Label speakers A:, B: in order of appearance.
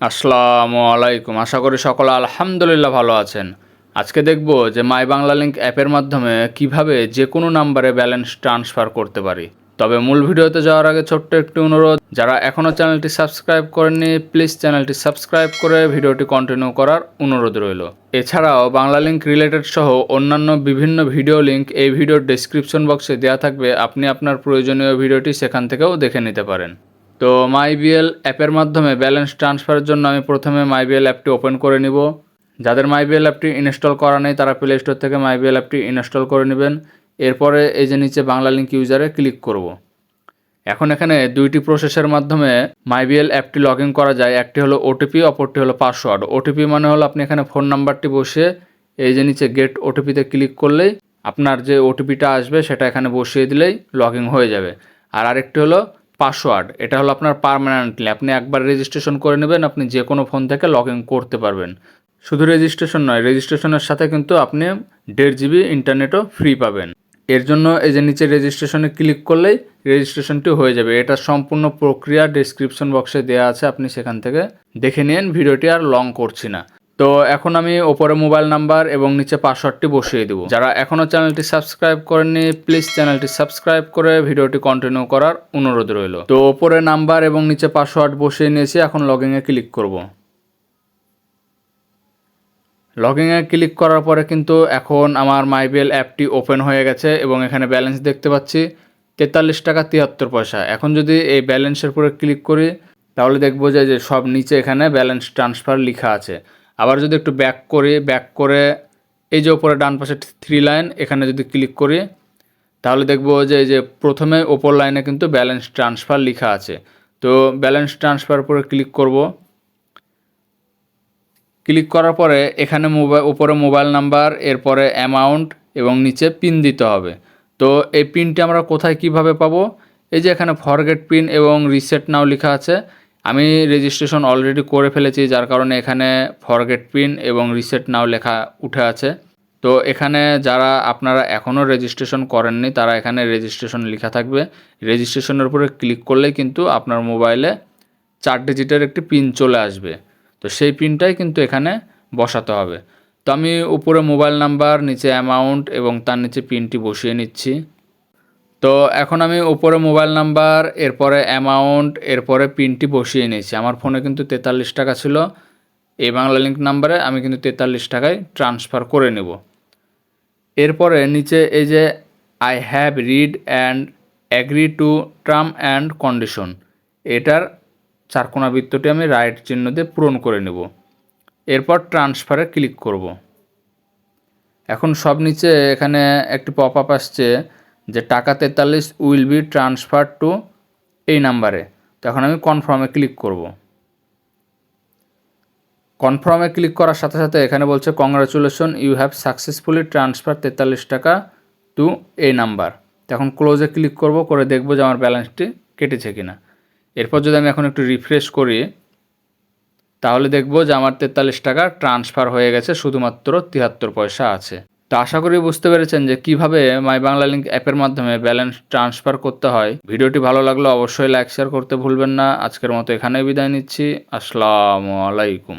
A: আসসালামু আলাইকুম। আশা করি সকলে আলহামদুলিল্লাহ ভালো আছেন। আজকে দেখব যে মাই বাংলা লিংক অ্যাপের মাধ্যমে কিভাবে যে কোনো নাম্বারে ব্যালেন্স ট্রান্সফার করতে পারি। তবে মূল ভিডিওতে যাওয়ার আগে ছোট্ট একটি অনুরোধ, যারা এখনও চ্যানেলটি সাবস্ক্রাইব করেননি প্লিজ চ্যানেলটি সাবস্ক্রাইব করে ভিডিওটি কন্টিনিউ করার অনুরোধ রইল। এছাড়াও বাংলা লিংক রিলেটেড সহ অন্যান্য বিভিন্ন ভিডিও লিংক এই ভিডিওর ডেসক্রিপশন বক্সে দেওয়া থাকবে, আপনি আপনার প্রয়োজনীয় ভিডিওটি সেখান থেকেও দেখে নিতে পারেন। তো মাইবিএল অ্যাপের মাধ্যমে ব্যালেন্স ট্রান্সফারের জন্য আমি প্রথমে মাইবিএল অ্যাপটি ওপেন করে নিব। যাদের মাইবিএল অ্যাপটি ইনস্টল করা নেই তারা প্লে স্টোর থেকে মাইবিএল অ্যাপটি ইনস্টল করে নেবেন। এরপরে এই যে নিচে বাংলা লিংক ইউজারে ক্লিক করব। এখন এখানে দুইটি প্রসেসের মাধ্যমে মাইবিএল অ্যাপটি লগ ইন করা যায়। একটি হলো ওটিপি, অপরটি হলো পাসওয়ার্ড। ওটিপি মানে হলো আপনি এখানে ফোন নাম্বারটি বসিয়ে এই যে নিচে গেট ওটিপিতে ক্লিক করলেই আপনার যে ওটিপিটা আসবে সেটা এখানে বসিয়ে দিলেই লগ ইন হয়ে যাবে। আর আরেকটি হলো পাসওয়ার্ড, এটা হলো আপনার পার্মানেন্টলি, আপনি একবার রেজিস্ট্রেশন করে নেবেন, আপনি যে কোনো ফোন থেকে লগ ইন করতে পারবেন। শুধু রেজিস্ট্রেশন নয়, রেজিস্ট্রেশনের সাথে কিন্তু আপনি 1.5 জিবি ইন্টারনেটও ফ্রি পাবেন। এর জন্য এই যে নিচে রেজিস্ট্রেশনে ক্লিক করলেই রেজিস্ট্রেশনটি হয়ে যাবে। এটা সম্পূর্ণ প্রক্রিয়া ডেসক্রিপশন বক্সে দেওয়া আছে, আপনি সেখান থেকে দেখে নিন। ভিডিওটি আর লং করছি না। তো এখন আমি ওপরে মোবাইল নাম্বার এবং নিচে পাসওয়ার্ডটি বসিয়ে দেবো। যারা এখনও চ্যানেলটি সাবস্ক্রাইব করেননি প্লিজ চ্যানেলটি সাবস্ক্রাইব করে ভিডিওটি কন্টিনিউ করার অনুরোধ রইল। তো ওপরে নাম্বার এবং নিচে পাসওয়ার্ড বসিয়ে নিয়েছি, এখন লগইনে ক্লিক করব। লগইনে ক্লিক করার পরে কিন্তু এখন আমার মাইবিএল অ্যাপটি ওপেন হয়ে গেছে এবং এখানে ব্যালেন্স দেখতে পাচ্ছি 43 টাকা 73 পয়সা। এখন যদি এই ব্যালেন্সের উপরে ক্লিক করি তাহলে দেখবো যে সব নিচে এখানে ব্যালেন্স ট্রান্সফার লেখা আছে। আবার যদি একটু ব্যাক করি, ব্যাক করে এই যে উপরে ডান পাশে 3 লাইন এখানে যদি ক্লিক করি তাহলে দেখবো যে এই যে প্রথমে ওপর লাইনে কিন্তু ব্যালেন্স ট্রান্সফার লেখা আছে। তো ব্যালেন্স ট্রান্সফার উপরে ক্লিক করব। ক্লিক করার পরে এখানে উপরে মোবাইল নাম্বার, এরপরে অ্যামাউন্ট এবং নিচে পিন দিতে হবে। তো এই পিনটি আমরা কোথায় কিভাবে পাবো? এই যে এখানে ফরগেট পিন এবং রিসেট নাও লেখা আছে। আমি রেজিস্ট্রেশন অলরেডি করে ফেলেছি, যার কারণে এখানে ফরগেট পিন এবং রিসেট নাও লেখা উঠে আছে। তো এখানে যারা আপনারা এখনও রেজিস্ট্রেশন করেননি তারা এখানে রেজিস্ট্রেশন লেখা থাকবে। রেজিস্ট্রেশনের উপরে ক্লিক করলেই কিন্তু আপনার মোবাইলে 4 ডিজিটের একটি পিন চলে আসবে। তো সেই পিনটাই কিন্তু এখানে বসাতে হবে। তো আমি উপরে মোবাইল নাম্বার, নিচে অ্যামাউন্ট এবং তার নিচে পিনটি বসিয়ে নিচ্ছি। তো এখন আমি উপরে মোবাইল নাম্বার, এরপরে অ্যামাউন্ট, এরপরে পিনটি বসিয়ে নিয়েছি। আমার ফোনে কিন্তু 43 টাকা ছিল। এই বাংলা লিংক নাম্বারে আমি কিন্তু 43 টাকায় ট্রান্সফার করে নেব। এরপরে নিচে এই যে I have read and agree to term and condition, এটার চারকোনা বৃত্তটি আমি রাইট চিহ্ন দিয়ে পূরণ করে নেব। এরপর ট্রান্সফারে ক্লিক করব। এখন সব নিচে এখানে একটি পপ আপ আসছে যে টাকা 43 উইল বি ট্রান্সফার টু এই নাম্বারে। তো এখন আমি কনফার্মে ক্লিক করব। কনফার্মে ক্লিক করার সাথে সাথে এখানে বলছে congratulation you have successfully transfer 43 টাকা টু এই নাম্বার। তো এখন ক্লোজে ক্লিক করব, করে দেখব যে আমার ব্যালেন্সটি কেটেছে কিনা। এরপর যদি আমি এখন একটু রিফ্রেশ করি তাহলে দেখব যে আমার 43 টাকা ট্রান্সফার হয়ে গেছে, শুধুমাত্র 73 পয়সা আছে। তো আশা করি বুঝতে পেরেছেন যে কিভাবে মাই বাংলা লিংক অ্যাপের মাধ্যমে ব্যালেন্স ট্রান্সফার করতে হয়। ভিডিওটি ভালো লাগলে অবশ্যই লাইক শেয়ার করতে ভুলবেন না। আজকের মতো এখানেই বিদায় নিচ্ছি। আসসালামু আলাইকুম।